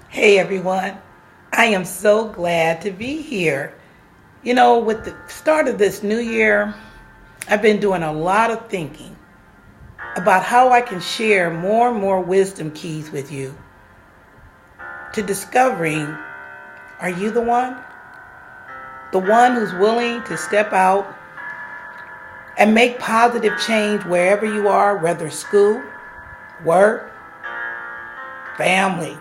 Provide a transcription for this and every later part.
Hey everyone, I am so glad to be here. With the start of this new year, I've been doing a lot of thinking about how I can share more and more wisdom keys with you to discovering, are you the one? The one who's willing to step out and make positive change wherever you are, whether school, work, family,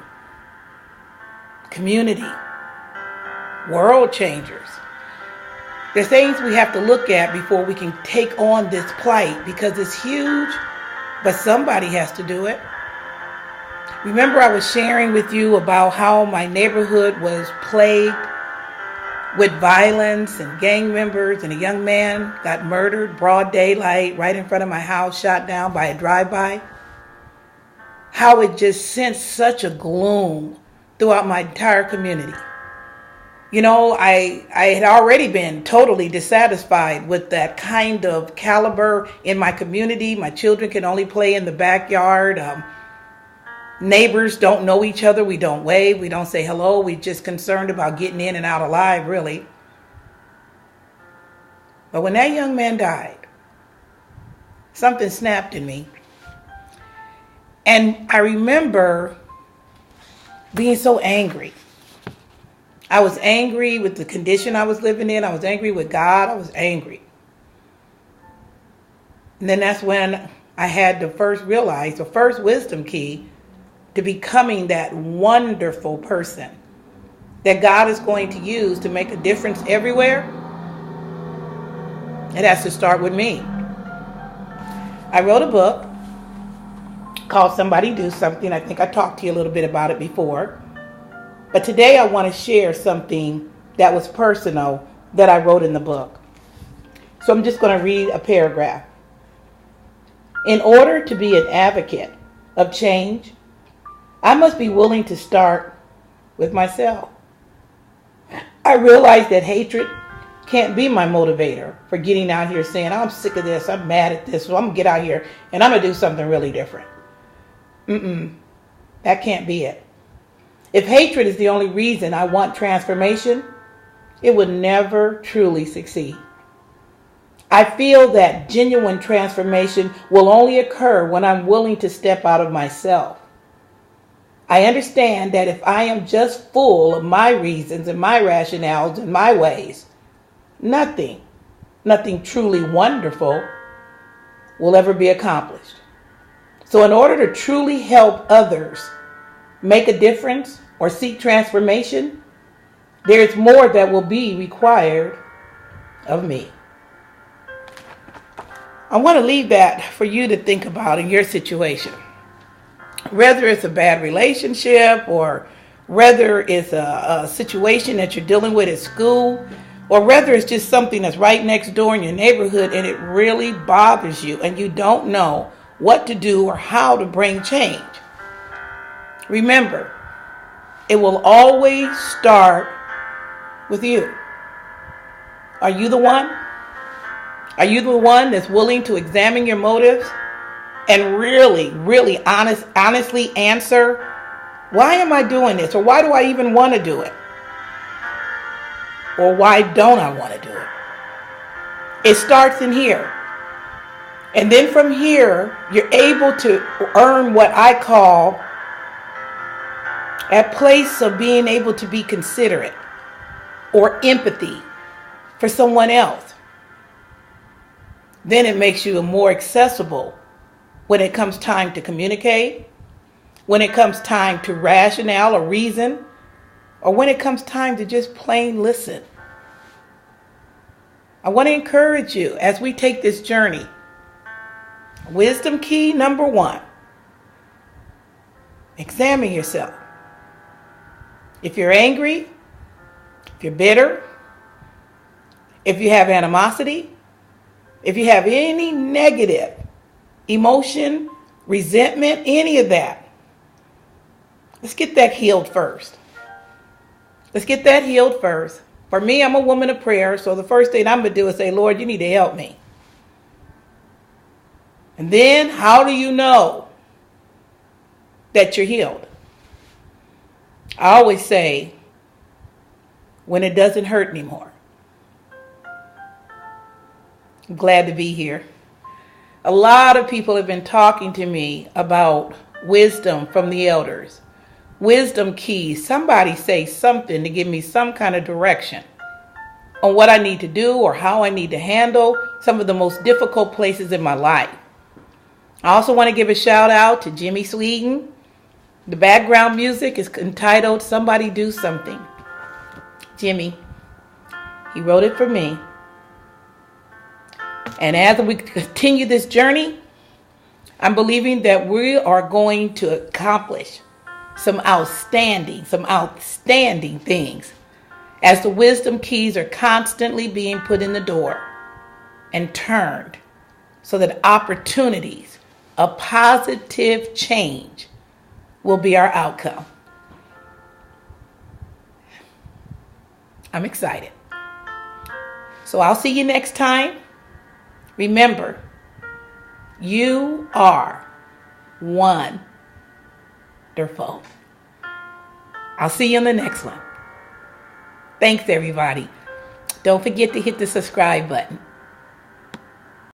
community, world changers. There's things we have to look at before we can take on this plight because it's huge, but somebody has to do it. Remember, I was sharing with you about how my neighborhood was plagued with violence and gang members, and a young man got murdered broad daylight right in front of my house, shot down by a drive-by. How it just sent such a gloom throughout my entire community. I had already been totally dissatisfied with that kind of caliber in my community. My children can only play in the backyard. Neighbors don't know each other. We don't wave. We don't say hello. We're just concerned about getting in and out alive, really. But when that young man died, something snapped in me. And I remember being so angry. I was angry with the condition I was living in. I was angry with God. I was angry. And then that's when I had to first realize the first wisdom key to becoming that wonderful person that God is going to use to make a difference everywhere. It has to start with me. I wrote a book called Somebody Do Something. I think I talked to you a little bit about it before. But today I want to share something that was personal that I wrote in the book. So I'm just going to read a paragraph. In order to be an advocate of change, I must be willing to start with myself. I realize that hatred can't be my motivator for getting out here saying, I'm sick of this, I'm mad at this, so I'm going to get out here and I'm going to do something really different. That can't be it. If hatred is the only reason I want transformation, it would never truly succeed. I feel that genuine transformation will only occur when I'm willing to step out of myself. I understand that if I am just full of my reasons and my rationales and my ways, nothing truly wonderful will ever be accomplished. So in order to truly help others make a difference or seek transformation, there is more that will be required of me. I want to leave that for you to think about in your situation. Whether it's a bad relationship or whether it's a situation that you're dealing with at school, or whether it's just something that's right next door in your neighborhood and it really bothers you and you don't know what to do or how to bring change. Remember, it will always start with you. Are you the one? Are you the one that's willing to examine your motives and really honestly answer, why am I doing this? Or why do I even want to do it? Or why don't I want to do it? It starts in here. And then from here, you're able to earn what I call a place of being able to be considerate or empathy for someone else. Then it makes you more accessible when it comes time to communicate, when it comes time to rationale or reason, or when it comes time to just plain listen. I want to encourage you as we take this journey. Wisdom key number 1. Examine yourself. If you're angry, if you're bitter, if you have animosity, if you have any negative emotion, resentment, any of that, let's get that healed first. For me, I'm a woman of prayer, so the first thing I'm going to do is say, Lord, you need to help me. And then, how do you know that you're healed? I always say, when it doesn't hurt anymore. I'm glad to be here. A lot of people have been talking to me about wisdom from the elders. Wisdom keys. Somebody say something to give me some kind of direction on what I need to do or how I need to handle some of the most difficult places in my life. I also want to give a shout out to Jimmy Sweden. The background music is entitled Somebody Do Something. Jimmy, he wrote it for me. And as we continue this journey, I'm believing that we are going to accomplish some outstanding things as the wisdom keys are constantly being put in the door and turned so that opportunities of positive change will be our outcome. I'm excited. So I'll see you next time. Remember, you are wonderful. I'll see you in the next one. Thanks, everybody. Don't forget to hit the subscribe button.